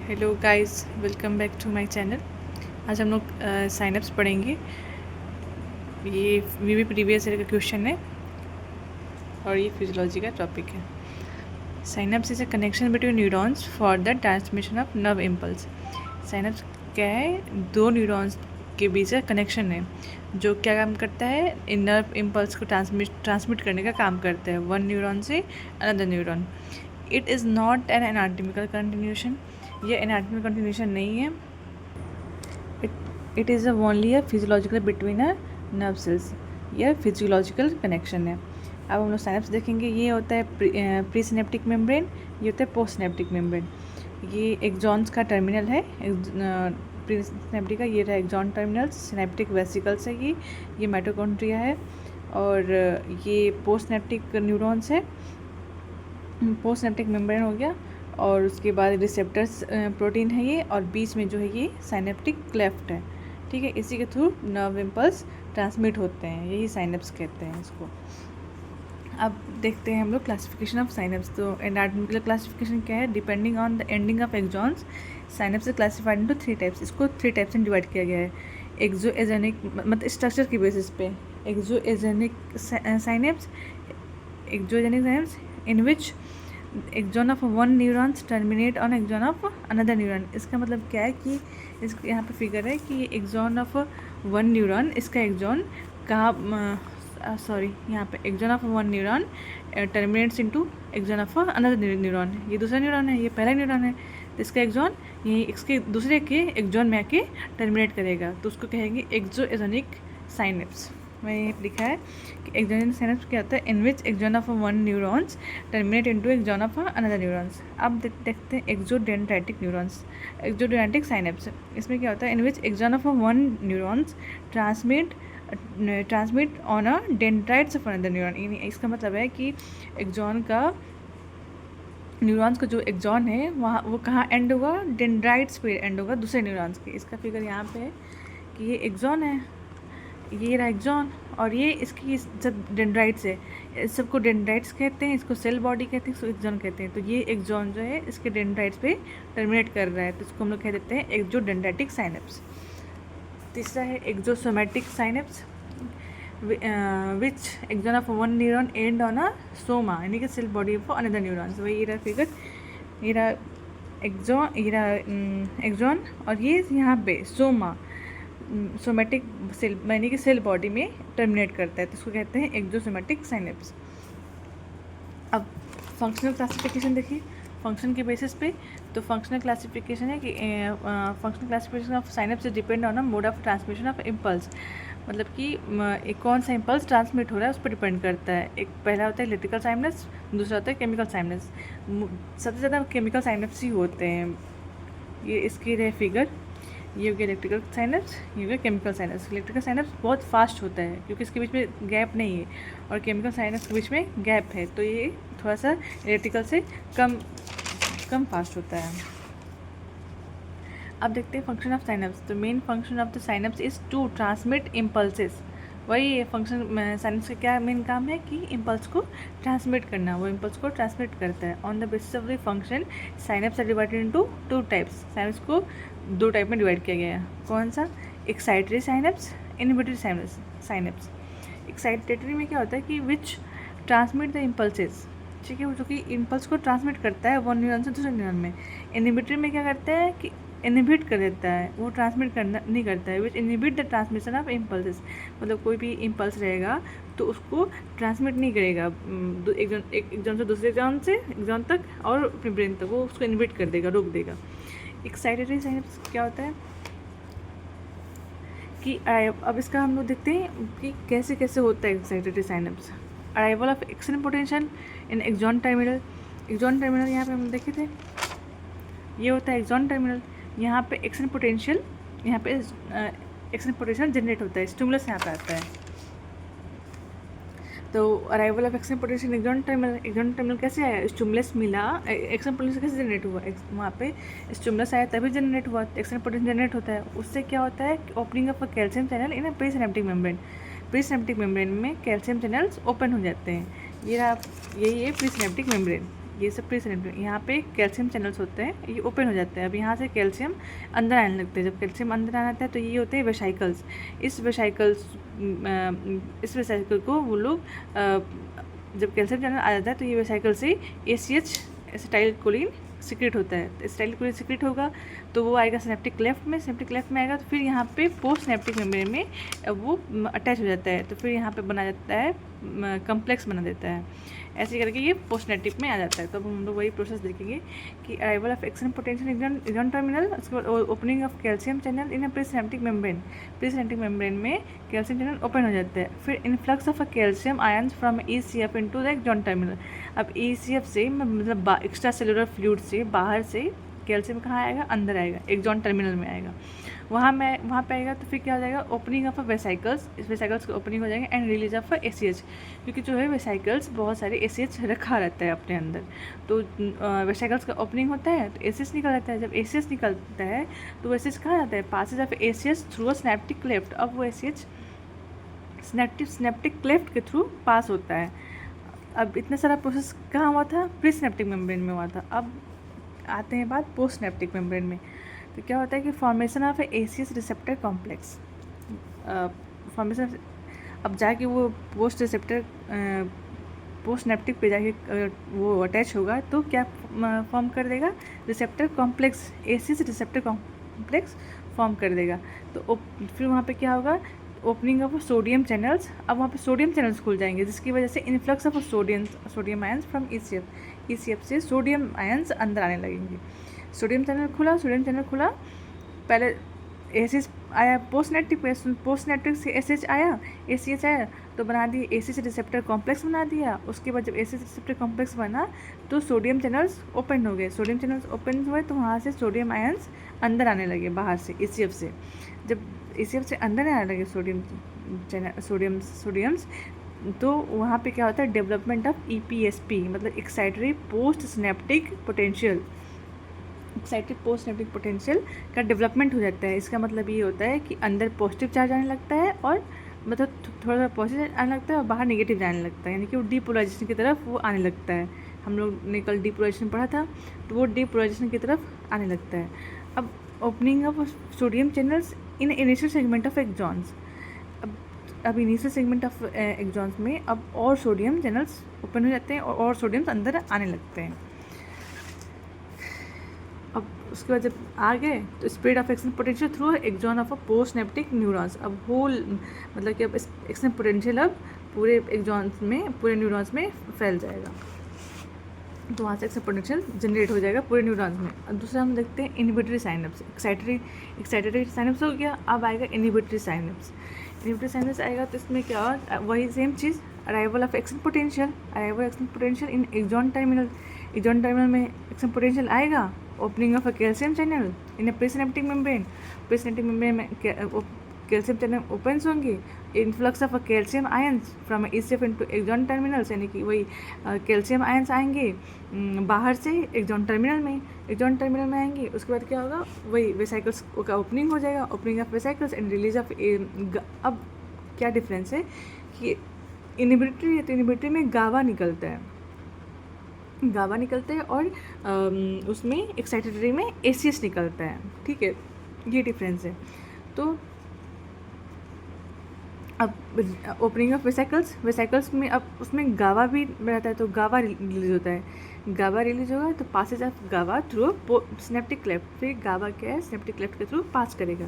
Hello guys, welcome back to my channel. आज हम लोग साइनअप्स पढ़ेंगे। ये वीवी प्रीवियस ईयर का क्वेश्चन है और ये फिजियोलॉजी का टॉपिक है। Synapse is a connection between neurons for the transmission of nerve impulse. Synapse क्या है? दो न्यूरॉन्स के बीच का कनेक्शन है जो क्या काम करता है? इन नर्व इम्पल्स को ट्रांसमिट करने का काम करता है वन न्यूरॉन से another neuron. It is not an anatomical continuation. ये एनाटॉमिकल कंटिन्यूशन नहीं है। It is only a physiological between a nerve cells. यह फिजियोलॉजिकल कनेक्शन है। अब हम लोग साइनप्स देखेंगे। ये होता है प्री सिनेप्टिक मेम्ब्रेन, ये होता है पोस्ट सिनेप्टिक मेम्ब्रेन। ये एक्सॉन्स का टर्मिनल है। प्री सिनेप्टिक का ये रहा एक्सॉन टर्मिनल, सिनेप्टिक वेसिकल्स है ये माइटोकॉन्ड्रिया है। और ये पोस्ट सिनेप्टिक न्यूरॉन्स है। पोस्ट सिनेप्टिक मेम्ब्रेन हो गया और उसके बाद रिसेप्टर्स प्रोटीन है ये, और बीच में जो है ये साइनेप्टिक क्लेफ्ट है। ठीक है, इसी के थ्रू नर्व इम्पल्स ट्रांसमिट होते हैं, यही साइनप्स कहते हैं इसको। अब देखते हैं हम लोग क्लासिफिकेशन ऑफ साइनप्स। तो एनाटॉमिकल क्लासिफिकेशन क्या है? Depending on the ending of axons, synapse is classified into 3 types. इसको 3 टाइप्स में डिवाइड किया गया है। एक्सोएजेनिक मतलब स्ट्रक्चर की बेसिस पे axoaxonic synapse, axoaxonic synapse in which axon of one neurons terminate on axon of another neuron. इसका मतलब क्या है कि इसको यहाँ पे फिगर है कि एक्सॉन ऑफ वन न्यूरॉन, इसका एक्सॉन कहाँ, सॉरी यहाँ पे axon of one neuron terminates into axon of another neuron. ये दूसरा न्यूरॉन है, ये पहला न्यूरॉन है, तो इसका एक्सॉन ये इसके दूसरे के एक्सॉन में आके टर्मिनेट करेगा, तो उसको कहेंगे एक्सोएजेनिक साइनप्स। मैं ये लिखा है कि एक्सोजेनिक साइनप्स क्या होता है? In which axon of one neurons terminate into axon of another neurons. अब देखते हैं एक्सोडेंड्राइटिक न्यूरॉन्स, एक्सोडेंड्राइटिक साइनप्स। इसमें क्या होता है? In which axon of one neurons transmit on a dendrites of another neuron. इसका मतलब है कि एक्सॉन का, न्यूरॉन्स का जो एक्सॉन है वहाँ वो कहाँ एंड होगा? डेंड्राइट्स पे एंड होगा, दूसरे न्यूरॉन्स के। इसका फिगर यहाँ पे है कि ये एक्सॉन है, ये रहा एक्सॉन, और ये इसकी सब डेंड्राइट्स है। इस सबको डेंड्राइट्स कहते हैं, इसको सेल बॉडी कहते हैं, इसको एक्सॉन कहते हैं। तो ये एक्सॉन जो है इसके डेंड्राइट्स पे टर्मिनेट कर रहा है, तो इसको हम लोग कह देते हैं एक्सोडेंड्राइटिक साइनप्स। तीसरा है axosomatic synapse, which axon of one neuron end on a soma, यानी कि cell body of another neuron. वही ये रहा फिगर, ये रहा एक्सॉन, ये रहा एक्सॉन, और ये यहाँ पे सोमा, सोमेटिक सेल यानी कि सेल बॉडी में टर्मिनेट करता है, तो उसको कहते हैं एक्सोसोमेटिक साइनप्स। अब फंक्शनल क्लासिफिकेशन देखिए, फंक्शन के बेसिस पे। तो फंक्शनल क्लासिफिकेशन है कि functional classification of synapse is depend on a mode of transmission of impulse. मतलब कि एक कौन सा इम्पल्स ट्रांसमिट हो रहा है उस पर डिपेंड करता है। एक पहला होता है इलेक्ट्रिकल साइनप्स, दूसरा होता है केमिकल साइनप्स। सबसे ज़्यादा केमिकल साइनप्स ही होते हैं। ये इसकी रहे फिगर, ये हो गया इलेक्ट्रिकल साइनप्स, ये हो गया केमिकल साइनप्स। इलेक्ट्रिकल साइनप्स बहुत फास्ट होता है क्योंकि इसके बीच में गैप नहीं है, और केमिकल साइनप्स के बीच में गैप है, तो ये थोड़ा सा इलेक्ट्रिकल से कम फास्ट होता है। अब देखते हैं फंक्शन ऑफ साइनप्स। तो main function of the synapse is to transmit impulses. वही फंक्शन साइनप्स का क्या मेन काम है कि इम्पल्स को ट्रांसमिट करना, वो इम्पल्स को ट्रांसमिट करता है। On the basis of the function synapse are divided into 2 types. Synapse को 2 टाइप में डिवाइड किया गया है। कौन सा? एक्साइटरी साइनप्स, इनहिबिटरी साइनप्स। एक्साइटेटरी में क्या होता है कि विच ट्रांसमिट द इम्पल्सेस, ठीक है, वो जो कि इम्पल्स को ट्रांसमिट करता है वन न्यूरॉन से दूसरे न्यूरॉन में। इनहिबिटरी में क्या करता है कि इनहिबिट कर देता है, वो ट्रांसमिट करना नहीं करता है। Which inhibit the transmission of impulses, मतलब कोई भी इम्पल्स रहेगा तो उसको ट्रांसमिट नहीं करेगा एक एग्जाम से दूसरे एग्जाम तक और अपने ब्रेन तक, वो उसको इनहिबिट कर देगा, रोक देगा। एक्साइटेटरी साइनप्स क्या होता है कि अब इसका हम लोग देखते हैं कि कैसे कैसे होता है excitatory synapse. Arrival of action potential in axon terminal. Axon terminal यहाँ पे हम देखे थे, ये होता है एक्सॉन टर्मिनल। यहाँ पे एक्शन पोटेंशियल, यहाँ पे एक्शन पोटेंशियल जनरेट होता है, स्टिमुलस यहाँ पे आता है। तो arrival of action potential axon terminal कैसे आया? स्टिमुलस मिला, एक्शन पोटेंशियल कैसे जनरेट हुआ? वहाँ पे स्टिमुलस आया तभी जनरेट हुआ, एक्शन पोटेंशियल जनरेट होता है। उससे क्या होता है? Opening of a calcium channel in pre synaptic membrane. Pre synaptic membrane में कैल्शियम चैनल्स ओपन हो जाते हैं। यही है प्री सिनेप्टिक मेम्ब्रेन। ये सब प्री सिनेप्टिक। यहाँ पे कैल्शियम चैनल्स होते हैं, ये ओपन हो जाते हैं। अब यहाँ से कैल्शियम अंदर आने लगते हैं। जब कैल्शियम अंदर आना आता है तो ये होते हैं वेसाइकल्स। इस वेसाइकल को वो लोग जब कैल्शियम चैनल आ जाता है तो ये वेसाइकल से ACH एसिटाइल कोलिन सिक्रेट होता है। एसिटाइल कोलिन सिक्रेट होगा तो वो आएगा सिनेप्टिक क्लेफ्ट में। सिनेप्टिक क्लेफ्ट में आएगा तो फिर यहाँ पे पोस्ट सिनेप्टिक मेम्ब्रेन में वो अटैच हो जाता है। तो फिर यहाँ पे बना जाता है कम्प्लेक्स बना देता है। ऐसे करके ये पोस्ट सिनेप्टिक में आ जाता है। तो अब हम लोग वही प्रोसेस देखेंगे कि arrival of action potential axon terminal, उसके बाद opening of calcium channel in pre synaptic membrane. Pre synaptic membrane में कैल्शियम चैनल ओपन हो जाता है। फिर influx of a calcium ions from ECF into the axon terminal. अब ECF से मतलब एक्स्ट्रा सेलुलर फ्लूइड से बाहर से कैल्शियम कहाँ आएगा, अंदर आएगा, एक्सॉन टर्मिनल में आएगा। वहाँ पे आएगा तो फिर क्या हो जाएगा, ओपनिंग ऑफ अ वेसाइकल्स, इस वेसाइकल्स को ओपनिंग हो जाएगा एंड रिलीज ऑफ ACH, क्योंकि जो है वेसाइकल्स बहुत सारे ACH रखा रहता है अपने अंदर। तो वेसाइकल्स का ओपनिंग होता है तो ACH निकल जाता है। जब ACH निकलता है तो ACH कहाँ जाता है, passage of ACH through a synaptic cleft. अब वो ACH सिनेप्टिक क्लेफ्ट के थ्रू पास होता है। अब इतना सारा प्रोसेस कहाँ हुआ था, प्री सिनेप्टिक मेम्ब्रेन में हुआ था। अब आते हैं बात पोस्ट सिनेप्टिक मेम्ब्रेन में। तो क्या होता है कि formation of ACH receptor complex, formation. अब जाके वो पोस्ट सिनेप्टिक पे जाके वो अटैच होगा तो क्या फॉर्म कर देगा, receptor complex, ACH receptor complex form कर देगा। तो फिर वहाँ पे क्या होगा, ओपनिंग ऑफ सोडियम चैनल्स। अब वहाँ पे सोडियम चैनल्स खुल जाएंगे जिसकी वजह से influx of sodium ions from ECF से सोडियम आयंस अंदर आने लगेंगे। सोडियम चैनल खुला, पहले ACH आया पोस्ट सिनेप्टिक से ACH आया तो बना दिए ACH रिसेप्टर कॉम्प्लेक्स बना दिया। उसके बाद जब ACH रिसेप्टर कॉम्प्लेक्स बना तो सोडियम चैनल्स ओपन हो गए। सोडियम चैनल्स ओपन हुए तो वहाँ से सोडियम आयंस अंदर आने लगे बाहर से ECF से। जब ECF से अंदर आने लगे सोडियम्स तो वहाँ पे क्या होता है, डेवलपमेंट ऑफ EPSP मतलब excitatory post synaptic potential. Excited post synaptic potential का डेवलपमेंट हो जाता है। इसका मतलब ये होता है कि अंदर पॉजिटिव चार्ज आने लगता है और मतलब थोड़ा सा पॉजिटिव आने लगता है और बाहर नेगेटिव जाने लगता है, यानी कि वो डीपोलराइजेशन की तरफ वो आने लगता है। हम लोग ने कल डीपोलराइजेशन पढ़ा था तो वो डीपोलराइजेशन की तरफ आने लगता है। अब opening of sodium channels in initial segment of axons. अब इनिशियल सेगमेंट ऑफ एक्सॉन्स में अब और सोडियम चैनल्स ओपन हो जाते हैं और सोडियम्स अंदर आने लगते हैं। अब उसके बाद जब आ गए तो spread of action potential through axon of a post synaptic neurons. अब होल मतलब कि अब एक्शन पोटेंशियल अब पूरे एक्सॉन्स में, पूरे न्यूरॉन्स में फैल जाएगा। तो वहाँ से एक्शन पोटेंशियल जनरेट हो जाएगा पूरे न्यूरॉन्स में। अब दूसरा हम देखते हैं इनहिबिटरी साइनेप्स। एक्साइटरी साइनेप्स हो गया, अब आएगा इनहिबिटरी साइनेप्स। इनहिबिटरी साइनेप्स आएगा तो इसमें क्या, वही सेम चीज़, arrival of action potential in axon terminal. Axon terminal में एक्शन पोटेंशियल आएगा, opening of a calcium channel in pre synaptic membrane. Pre synaptic membrane में कैल्शियम चैनल ओपन होंगे, influx of a calcium ions from ECF into axon terminals, यानी कि वही calcium ions आएंगे बाहर से एक्सॉन टर्मिनल में आएंगे। उसके बाद क्या होगा, वही वेसाइकल्स का ओपनिंग हो जाएगा, opening of vesicles and release of. अब क्या डिफरेंस है कि इनहिबिटरी है तो इनहिबिटरी में गावा निकलता है और उसमें एक्साइटेटरी में ACH निकलता है। ठीक है, ये डिफरेंस है। तो अब ओपनिंग ऑफ वेसाइकल्स में अब उसमें गावा भी रहता है तो गावा रिलीज होता है। गावा रिलीज होगा तो पासेज ऑफ गावा थ्रू सिनेप्टिक क्लेफ्ट। फिर गावा क्या है, सिनेप्टिक क्लेफ्ट के थ्रू पास करेगा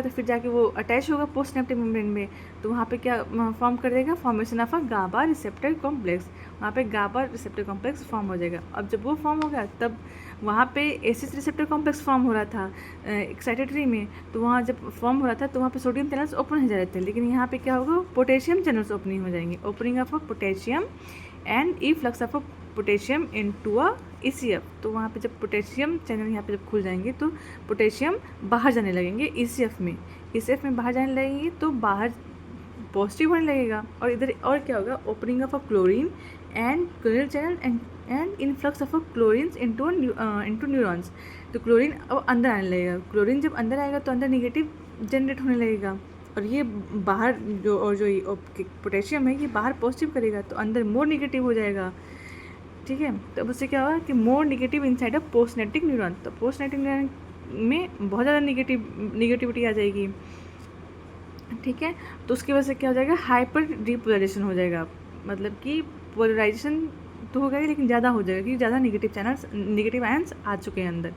तो फिर जाके वो अटैच होगा पोस्ट सिनेप्टिक मेम्ब्रेन में। तो वहाँ पे क्या फॉर्म कर देगा, formation of a GABA receptor complex. वहाँ पे गाबा रिसेप्टर कॉम्प्लेक्स फॉर्म हो जाएगा। अब जब वो फॉर्म होगा तब वहाँ पे ACH रिसेप्टर कॉम्प्लेक्स फॉर्म हो रहा था एक्साइटेटरी में। तो वहाँ जब फॉर्म हो रहा था तो वहाँ पे सोडियम चैनल्स ओपन हो जा रहे थे, लेकिन यहाँ पे क्या होगा, पोटेशियम चैनल्स ओपनिंग हो जाएंगे, opening of a potassium and efflux of a potassium into a ECF। तो वहाँ पे जब पोटेशियम चैनल यहाँ पे जब खुल जाएंगे तो पोटेशियम बाहर जाने लगेंगे ECF में बाहर जाने लगेंगे तो बाहर पॉजिटिव होने लगेगा। और इधर और क्या होगा, opening of a chlorine and chlorine channel and influx of a chlorine into neurons. तो क्लोरीन अब अंदर आने लगेगा। क्लोरीन जब अंदर आएगा तो अंदर निगेटिव जनरेट होने लगेगा और ये बाहर जो पोटेशियम है ये बाहर पॉजिटिव करेगा तो अंदर मोर निगेटिव हो जाएगा। ठीक है। तो अब उससे क्या होगा कि मोर निगेटिव इनसाइड अ पोस्टनेटिक न्यूरॉन, तो पोस्टनेटिक न्यूरॉन में बहुत ज़्यादा निगेटिविटी आ जाएगी, ठीक है। तो उसकी वजह से क्या हो जाएगा, हाइपर डीपोलराइजेशन हो जाएगा, मतलब कि पोलराइजेशन तो होगा ही लेकिन ज़्यादा हो जाएगा क्योंकि ज़्यादा निगेटिव आयंस आ चुके हैं अंदर।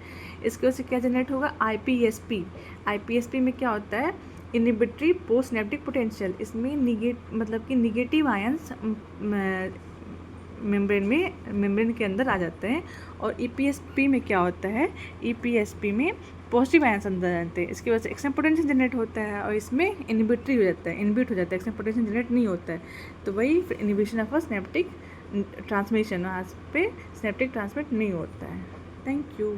इसकी वजह से क्या जनरेट होगा, आईपीएसपी में क्या होता है, इनहिबिटरी पोस्टसिनेप्टिक पोटेंशियल, इसमें मतलब कि निगेटिव आयंस मेम्ब्रेन के अंदर आ जाते हैं। और ईपीएसपी में क्या होता है, ईपीएसपी में पॉजिटिव आयंस अंदर आते हैं, इसकी वजह से एक्सटर्नल पोटेंशियल जनरेट होता है और इसमें इनहिबिट हो जाता है, एक्सटर्नल पोटेंशियल जनरेट नहीं होता है। तो वही inhibition of a synaptic transmission, आज पे सिनेप्टिक ट्रांसमिट नहीं होता है। Thank you.